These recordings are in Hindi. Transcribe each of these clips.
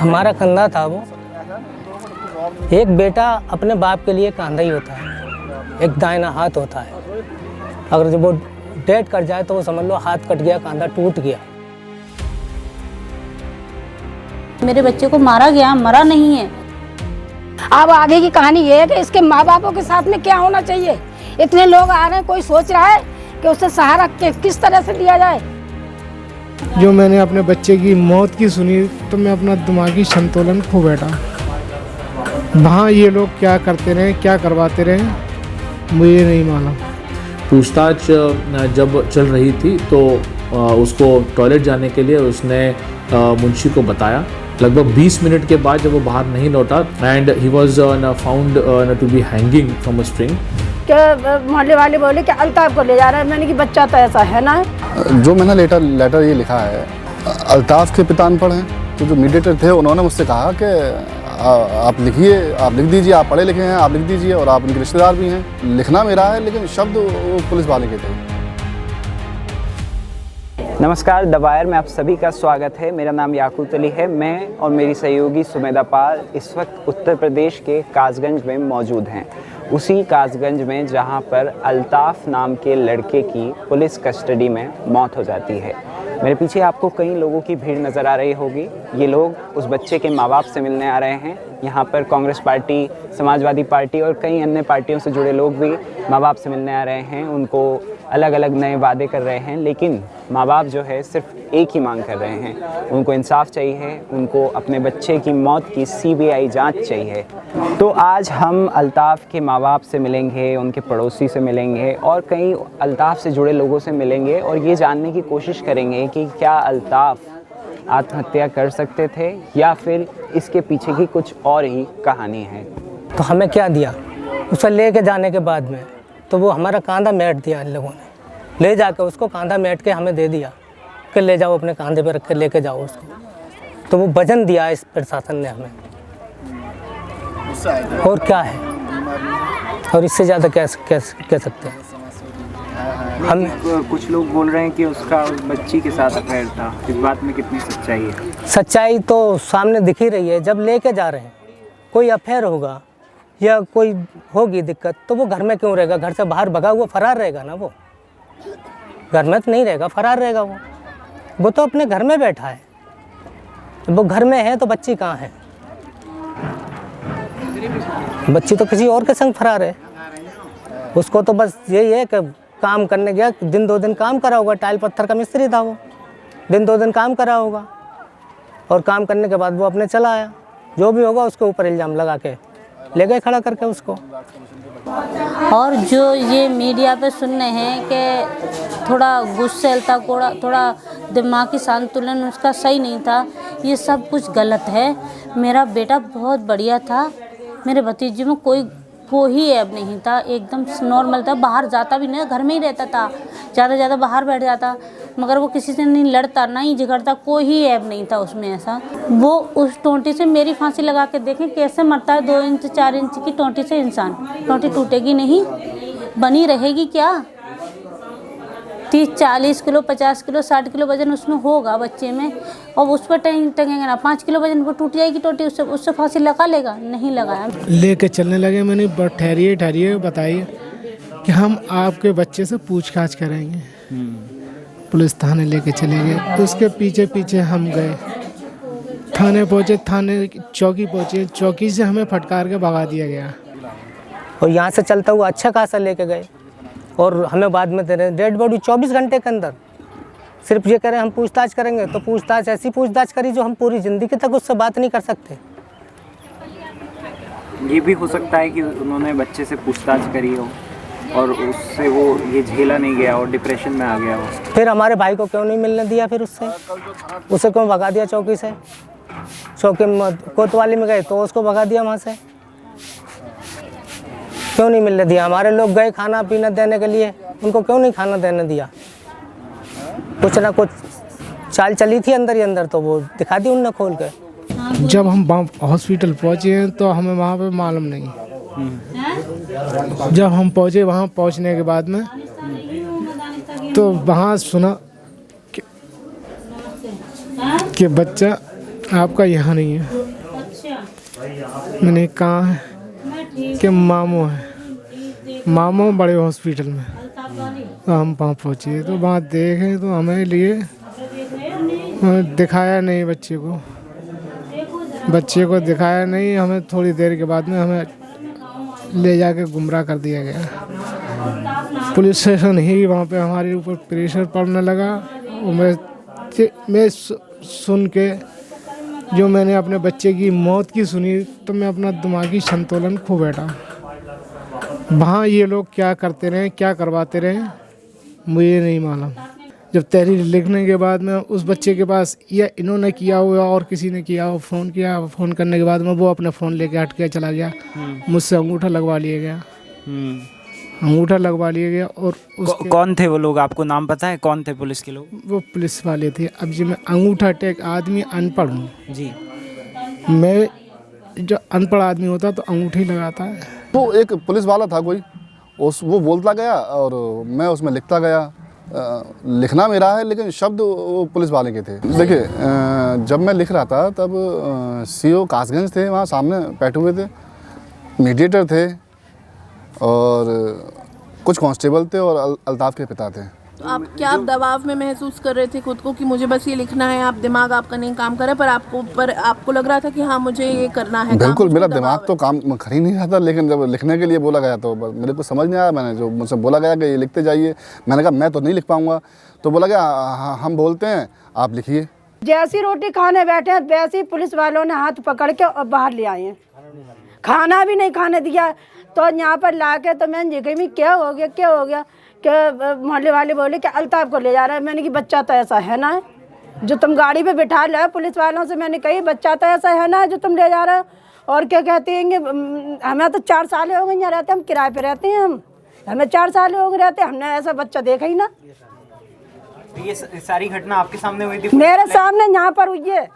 हमारा कंधा था वो। एक बेटा अपने बाप के लिए कांधा ही होता है, एक दाहिना हाथ होता है। अगर जब वो डेथ कर जाए तो वो समझ लो हाथ कट गया, कांधा टूट गया। मेरे बच्चे को मारा गया, मरा नहीं है। अब आगे की कहानी ये है कि इसके माँ बापों के साथ में क्या होना चाहिए। इतने लोग आ रहे हैं, कोई सोच रहा है कि उसे सहारा किस तरह से दिया जाए। जो मैंने अपने बच्चे की मौत की सुनी तो मैं अपना दिमागी संतुलन खो बैठा। वहाँ ये लोग क्या करते रहे, क्या करवाते रहे, मुझे नहीं मालूम। पूछताछ जब चल रही थी तो उसको टॉयलेट जाने के लिए उसने मुंशी को बताया। लगभग 20 मिनट के बाद जब वो बाहर नहीं लौटा and he was found to be hanging from a string. मोहल्ले वाले बोले कि अल्ताफ को ले जा रहा है। मैंने कि बच्चा तो ऐसा है ना। जो मैंने लेटर ये लिखा है, अल्ताफ के पिता अनपढ़ हैं, तो जो मीडिएटर थे उन्होंने मुझसे कहा कि आप लिखिए, आप लिख दीजिए, आप पढ़े लिखे हैं, आप लिख दीजिए और आप उनके रिश्तेदार भी हैं। लिखना मेरा है लेकिन शब्द वो पुलिस वाले के थे। नमस्कार, द वायर में आप सभी का स्वागत है। मेरा नाम याकूत अली है। मैं और मेरी सहयोगी सुमेदा पाल इस वक्त उत्तर प्रदेश के कासगंज में मौजूद हैं। उसी कासगंज में जहां पर अल्ताफ नाम के लड़के की पुलिस कस्टडी में मौत हो जाती है। मेरे पीछे आपको कई लोगों की भीड़ नज़र आ रही होगी। ये लोग उस बच्चे के माँ बाप से मिलने आ रहे हैं। यहाँ पर कांग्रेस पार्टी, समाजवादी पार्टी और कई अन्य पार्टियों से जुड़े लोग भी माँ बाप से मिलने आ रहे हैं। उनको अलग अलग नए वादे कर रहे हैं, लेकिन माँ बाप जो है सिर्फ एक ही मांग कर रहे हैं। उनको इंसाफ चाहिए, उनको अपने बच्चे की मौत की CBI जांच चाहिए। तो आज हम अल्ताफ के माँ बाप से मिलेंगे, उनके पड़ोसी से मिलेंगे और कई अल्ताफ से जुड़े लोगों से मिलेंगे और ये जानने की कोशिश करेंगे कि क्या अल्ताफ आत्महत्या कर सकते थे या फिर इसके पीछे की कुछ और ही कहानी है। तो हमें क्या दिया, उसे लेके जाने के बाद में तो वो हमारा कांधा मैट दिया। इन लोगों ने ले जाके उसको कांधा मैट के हमें दे दिया कि ले जाओ, अपने कांधे पे रख के लेके जाओ उसको। तो वो वजन दिया इस प्रशासन ने हमें, और क्या है, और इससे ज़्यादा क्या कह सकते हैं हम। कुछ लोग बोल रहे हैं कि उसका उस बच्ची के साथ अफेयर था। इस बात में कितनी सच्चाई है? सच्चाई तो सामने दिख ही रही है। जब लेके जा रहे हैं, कोई अफेयर होगा या कोई होगी दिक्कत तो वो घर में क्यों रहेगा? घर से बाहर भगा हुआ फरार रहेगा ना, वो घर में तो नहीं रहेगा, फरार रहेगा। वो तो अपने घर में बैठा है। वो घर में है तो बच्ची कहाँ है? बच्ची तो किसी और के संग फरार है। उसको तो बस यही है कि काम करने गया, दिन 2 दिन काम करा होगा, टाइल पत्थर का मिस्त्री था वो, दिन 2 दिन काम करा होगा और काम करने के बाद वो अपने चला आया। जो भी होगा उसके ऊपर इल्ज़ाम लगा के ले गए खड़ा करके उसको। और जो ये मीडिया पे सुन रहे हैं कि थोड़ा गुस्सेल था, थोड़ा दिमागी संतुलन उसका सही नहीं था, ये सब कुछ गलत है। मेरा बेटा बहुत बढ़िया था। मेरे भतीजे में कोई ऐब नहीं था, एकदम नॉर्मल था। बाहर जाता भी नहीं, घर में ही रहता था, ज़्यादा बाहर बैठ जाता, मगर वो किसी से नहीं लड़ता, ना ही झगड़ता, कोई ऐब नहीं था उसमें ऐसा। वो उस टोंटी से मेरी फांसी लगा के देखें कैसे मरता है। 2 इंच 4 इंच की टोंटी से इंसान, टोंटी टूटेगी नहीं, बनी रहेगी क्या? 30-40 किलो, 50 किलो, 60 किलो वजन उसमें होगा बच्चे में, और उस पर टंगेगा ना 5 किलो वजन, वो टूट जाएगी टोटी। उससे फांसी लगा लेगा? नहीं लगाया। लेके चलने लगे। मैंने ठहरिए बताइए कि हम आपके बच्चे से पूछताछ करेंगे। पुलिस थाने लेके चले गए। उसके पीछे हम गए, थाने पहुँचे, थाने चौकी पहुँचे, चौकी से हमें फटकार के भगा दिया गया। और यहाँ से चलता हुआ अच्छा खासा लेके गए और हमें बाद में दे रहे हैं डेड बॉडी 24 घंटे के अंदर। सिर्फ ये कह रहे हैं हम पूछताछ करेंगे, तो पूछताछ ऐसी पूछताछ करी जो हम पूरी ज़िंदगी तक उससे बात नहीं कर सकते। ये भी हो सकता है कि उन्होंने बच्चे से पूछताछ करी हो और उससे वो ये झेला नहीं गया और डिप्रेशन में आ गया हो। फिर हमारे भाई को क्यों नहीं मिलने दिया? फिर उसे क्यों भगा दिया चौकी से? चौकी कोतवाली में गए तो उसको भगा दिया वहाँ से, क्यों नहीं मिलने दिया? हमारे लोग गए खाना पीना देने के लिए, उनको क्यों नहीं खाना देने दिया? कुछ ना कुछ चाल चली थी अंदर ही अंदर, तो वो दिखा दी उनने खोल के। जब हम हॉस्पिटल पहुँचे हैं तो हमें वहाँ पे मालूम नहीं। जब हम पहुँचे, वहाँ पहुँचने के बाद में तो वहाँ सुना कि बच्चा आपका यहाँ नहीं है। अच्छा, मैंने कहा है मैं ठीक कि मामू है, मामू बड़े हॉस्पिटल में। अल्ताफ वाली तो हम वहाँ पहुँचे तो वहाँ देखे तो हमें लिए दिखाया नहीं बच्चे को, दिखाया नहीं। हमें थोड़ी देर के बाद में हमें ले जाके गुमराह कर दिया गया। पुलिस स्टेशन ही वहाँ पे हमारे ऊपर प्रेशर पड़ने लगा। और मैं सुन के जो मैंने अपने बच्चे की मौत की सुनी तो मैं अपना दिमागी संतुलन खो बैठा। वहाँ ये लोग क्या करते रहे, क्या करवाते रहे, मुझे नहीं मालूम। जब तहरीर लिखने के बाद में उस बच्चे के पास या इन्होंने किया हुआ और किसी ने किया हो, फ़ोन किया, फ़ोन करने के बाद में वो अपना फ़ोन लेके हट के चला गया। मुझसे अंगूठा लगवा लिया गया, अंगूठा लगवा लिया गया। और कौन थे वो लोग, आपको नाम पता है कौन थे पुलिस के लोग? वो पुलिस वाले थे। अब जी मैं अंगूठा टेक आदमी अनपढ़ हूँ जी। मैं, जो अनपढ़ आदमी होता तो अंगूठी लगाता है। तो एक पुलिस वाला था कोई, वो बोलता गया और मैं उसमें लिखता गया। लिखना मेरा है लेकिन शब्द वो पुलिस वाले के थे। देखिए जब मैं लिख रहा था तब सीओ कासगंज थे, वहाँ सामने बैठे हुए थे, मीडिएटर थे और कुछ कांस्टेबल थे और अल्ताफ़ के पिता थे। तो आप क्या दबाव में महसूस कर रहे थे खुद को कि मुझे बस ये लिखना है? आप दिमाग आपका नहीं काम कर रहा, पर आपको लग रहा था कि हाँ मुझे ये करना है। बिल्कुल, मेरा दिमाग तो काम कर ही नहीं रहा था, लेकिन जब लिखने के लिए बोला गया तो मेरे को समझ नहीं आया। मैंने जो मुझसे बोला गया कि ये लिखते जाइए, मैंने कहा मैं तो नहीं लिख पाऊँगा। तो बोला गया हम बोलते हैं, आप लिखिए। जैसी रोटी खाने बैठे हैं वैसे ही पुलिस वालों ने हाथ पकड़ के और बाहर ले आए हैं। खाना भी नहीं खाने दिया। तो यहाँ पर ला के तो मैंने देखी भी क्या हो गया कि मोहल्ले वाले बोले कि अल्ताफ को ले जा रहा है। मैंने कि बच्चा तो ऐसा है ना है जो तुम गाड़ी पे बिठा लो। पुलिस वालों से मैंने कही बच्चा तो ऐसा है ना जो तुम ले जा रहे हो। और क्या कहते हैं, हमें तो 4 साल हो गए यहाँ रहते, हम किराए पे रहते हैं, हमें 4 साल हो गए रहते, हमने ऐसा बच्चा देखा ही ना। ये सारी घटना आपके सामने हुई थी? मेरे सामने यहाँ पर हुई है।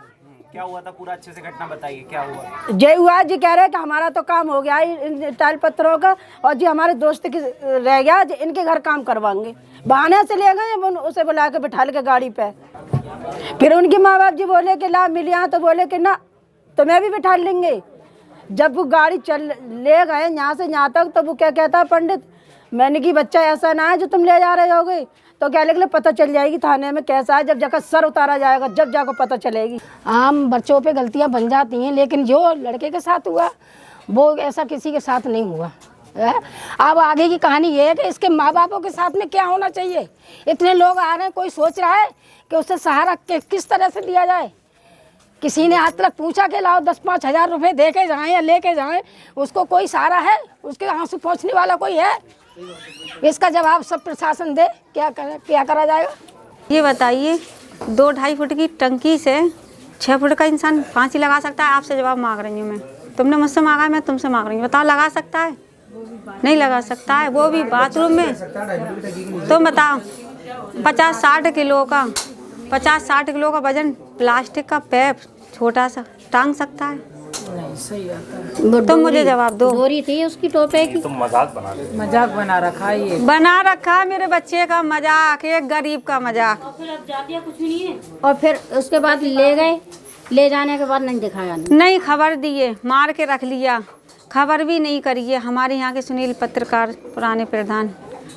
क्या हुआ था, पूरा अच्छे से घटना बताइए, क्या हुआ? जय हुआ जी, कह रहे हैं कि हमारा तो काम हो गया इन टाइल पत्थरों का, और जी हमारे दोस्त की रह गया जी, इनके घर काम करवाएंगे। बहाने से ले गए, उसे बुला के बिठा के गाड़ी पे। फिर उनके माँ बाप जी बोले कि ला मिल यहाँ, तो बोले कि ना तुम्हें भी बिठा लेंगे। जब वो गाड़ी ले गए यहाँ से यहाँ तक, तो वो क्या कहता पंडित, मैंने कि बच्चा ऐसा ना है जो तुम ले जा रहे होगे। तो क्या लिख ले, पता चल जाएगी थाने में कैसा है, जब जाकर सर उतारा जाएगा जब जाकर पता चलेगी। आम बच्चों पे गलतियां बन जाती हैं, लेकिन जो लड़के के साथ हुआ वो ऐसा किसी के साथ नहीं हुआ है। अब आगे की कहानी ये है कि इसके माँ बापों के साथ में क्या होना चाहिए। इतने लोग आ रहे हैं, कोई सोच रहा है कि उससे सहारा किस तरह से दिया जाए। किसी ने आज तक पूछा कि लाओ 10-5 हज़ार रुपये दे के जाएँ या ले के जाएँ, उसको कोई सहारा है? उसके आंसू पहुँचने वाला कोई है? इसका जवाब सब प्रशासन दे। क्या करा जाएगा ये बताइए। 2-2.5 फुट की टंकी से 6 फुट का इंसान फांसी लगा सकता है? आपसे जवाब मांग रही हूँ मैं। तुमने मुझसे मांगा है, मैं तुमसे मांग रही हूँ। बताओ, लगा सकता है? नहीं लगा सकता है, वो भी बाथरूम में। तुम बताओ, 50-60 किलो का 50-60 किलो का वजन प्लास्टिक का पैप छोटा सा टांग सकता है? तो मुझे जवाब दो। डोरी थी उसकी टोपे की। मजाक बना रखा है ये। बना रखा है मेरे बच्चे का मजाक, एक गरीब का मजाक। और फिर उसके बाद ले गए, ले जाने के बाद नहीं दिखाया, नहीं खबर दिए, मार के रख लिया, खबर भी नहीं करिए। हमारे यहाँ के सुनील पत्रकार पुराने प्रधान,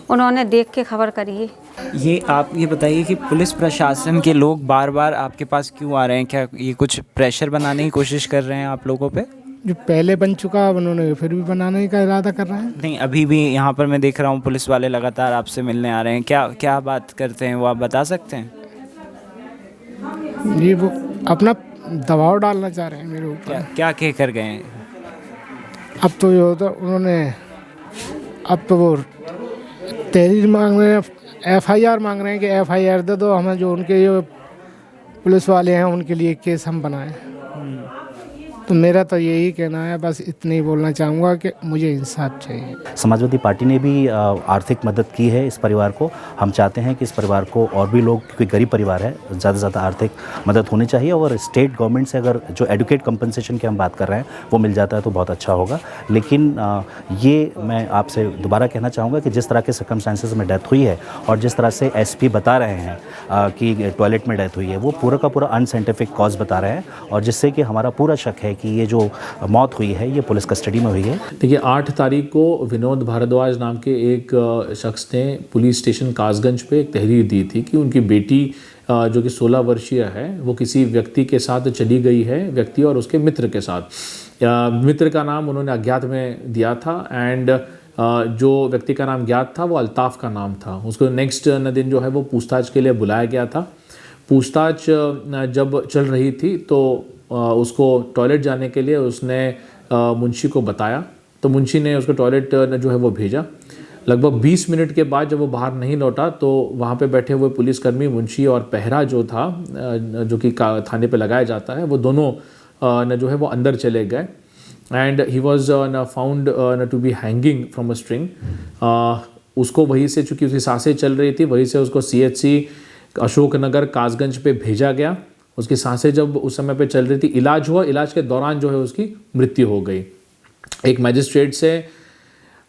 उन्होंने देख के खबर करिए। ये आप ये बताइए कि पुलिस प्रशासन के लोग बार बार आपके पास क्यों आ रहे हैं? क्या ये कुछ प्रेशर बनाने की कोशिश कर रहे हैं आप लोगों पे? जो पहले बन चुका उन्होंने फिर भी बनाने का इरादा कर रहे हैं। नहीं, अभी भी यहाँ पर मैं देख रहा हूँ पुलिस वाले लगातार आपसे मिलने आ रहे हैं। क्या बात करते हैं वो, आप बता सकते हैं? ये वो अपना दबाव डालना चाह रहे हैं मेरे ऊपर। क्या कह कर गए हैं? अब तो ये होता उन्होंने, अब तो वो तहरीर मांग रहे हैं, FIR मांग रहे हैं कि FIR दे दो हमें, जो उनके जो पुलिस वाले हैं उनके लिए केस हम बनाएं। तो मेरा तो यही कहना है, बस इतना ही बोलना चाहूँगा कि मुझे इंसाफ चाहिए। समाजवादी पार्टी ने भी आर्थिक मदद की है इस परिवार को। हम चाहते हैं कि इस परिवार को और भी लोग, क्योंकि गरीब परिवार है, ज़्यादा से ज़्यादा आर्थिक मदद होनी चाहिए और स्टेट गवर्नमेंट से अगर जो एडुकेट कंपनसेशन की हम बात कर रहे हैं वो मिल जाता है तो बहुत अच्छा होगा। लेकिन ये मैं आपसे दोबारा कहना चाहूँगा कि जिस तरह के सर्कमस्टांसेस में डेथ हुई है और जिस तरह से एसपी बता रहे हैं कि टॉयलेट में डेथ हुई है, वो पूरा का पूरा अनसाइंटिफिक कॉज बता रहे हैं और जिससे कि हमारा पूरा शक है कि ये जो मौत हुई है ये पुलिस कस्टडी में हुई है। देखिए 8 तारीख को विनोद भारद्वाज नाम के एक शख्स ने पुलिस स्टेशन कासगंज पे एक तहरीर दी थी कि उनकी बेटी जो कि 16 वर्षीय है वो किसी व्यक्ति के साथ चली गई है, व्यक्ति और उसके मित्र के साथ। मित्र का नाम उन्होंने अज्ञात में दिया था एंड जो व्यक्ति का नाम ज्ञात था वो अल्ताफ़ का नाम था। उसको नेक्स्ट दिन जो है वो पूछताछ के लिए बुलाया गया था। पूछताछ जब चल रही थी तो उसको टॉयलेट जाने के लिए उसने मुंशी को बताया, तो मुंशी ने उसको टॉयलेट जो है वो भेजा। लगभग 20 मिनट के बाद जब वो बाहर नहीं लौटा तो वहाँ पे बैठे हुए पुलिसकर्मी, मुंशी और पहरा जो था जो कि थाने पे लगाया जाता है, वो दोनों जो है वो अंदर चले गए and he was found to be hanging from a string. उसको वहीं से, चूँकि उसकी सांसें चल रही थी, वहीं से उसको CHC अशोकनगर कासगंज पे भेजा गया। उसकी सांसें जब उस समय पे चल रही थी, इलाज हुआ, इलाज के दौरान जो है उसकी मृत्यु हो गई। एक मैजिस्ट्रेट से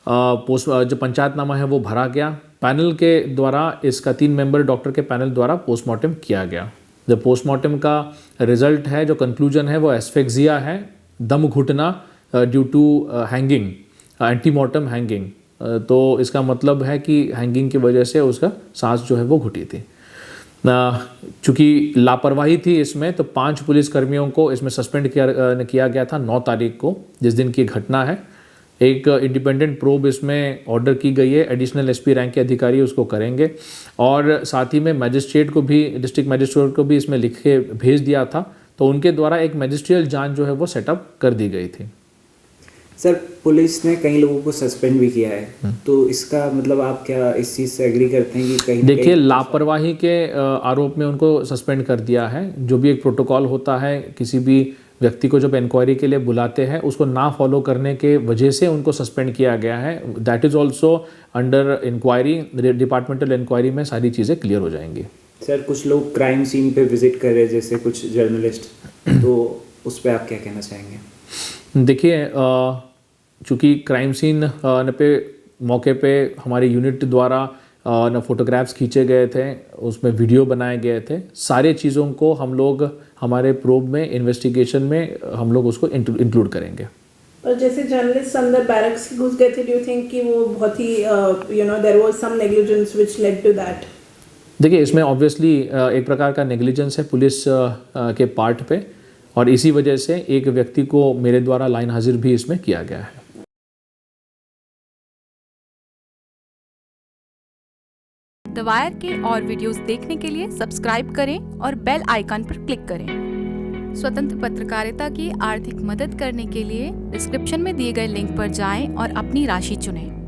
जो पंचायतनामा है वो भरा गया। पैनल के द्वारा, इसका 3 मेंबर डॉक्टर के पैनल द्वारा पोस्टमार्टम किया गया। जब पोस्टमार्टम का रिजल्ट है, जो कंक्लूजन है, वो एस्फेक्सिया है, दम घुटना due to hanging, antemortem hanging. तो इसका मतलब है कि हैंगिंग की वजह से उसका सांस जो है वो घुटी थी। चूँकि लापरवाही थी इसमें, तो 5 पुलिसकर्मियों को इसमें सस्पेंड किया गया था 9 तारीख को, जिस दिन की घटना है। एक इंडिपेंडेंट प्रोब इसमें ऑर्डर की गई है, एडिशनल SP रैंक के अधिकारी उसको करेंगे और साथ ही में मैजिस्ट्रेट को भी, डिस्ट्रिक्ट मैजिस्ट्रेट को भी इसमें लिख के भेज दिया था। तो उनके द्वारा एक मैजिस्ट्रियल जांच जो है वो सेटअप कर दी गई थी। सर, पुलिस ने कई लोगों को सस्पेंड भी किया है, तो इसका मतलब आप क्या इस चीज़ से एग्री करते हैं कि कहीं? देखिए, लापरवाही के आरोप में उनको सस्पेंड कर दिया है। जो भी एक प्रोटोकॉल होता है, किसी भी व्यक्ति को जब इंक्वायरी के लिए बुलाते हैं उसको ना फॉलो करने के वजह से उनको सस्पेंड किया गया है। That is also under inquiry, departmental inquiry में सारी चीज़ें क्लियर हो जाएंगी। सर, कुछ लोग क्राइम सीन पे विजिट कर रहे हैं, जैसे कुछ जर्नलिस्ट, तो उस पर आप क्या कहना चाहेंगे? देखिए, चूँकि क्राइम सीन पे मौके पे हमारी यूनिट द्वारा फोटोग्राफ्स खींचे गए थे, उसमें वीडियो बनाए गए थे, सारे चीज़ों को हम लोग हमारे प्रोब में, इन्वेस्टिगेशन में हम लोग उसको इंक्लूड करेंगे। और जैसे जर्नलिस्ट अंदर बैरक्स घुस गए थे, डू यू थिंक कि वो बहुत ही there was some negligence which led to that? देखिए, इसमें ऑब्वियसली एक प्रकार का नेग्लिजेंस है पुलिस के पार्ट पे और इसी वजह से एक व्यक्ति को मेरे द्वारा लाइन हाजिर भी इसमें किया गया है। द वायर के और वीडियोस देखने के लिए सब्सक्राइब करें और बेल आइकन पर क्लिक करें। स्वतंत्र पत्रकारिता की आर्थिक मदद करने के लिए डिस्क्रिप्शन में दिए गए लिंक पर जाएं और अपनी राशि चुनें।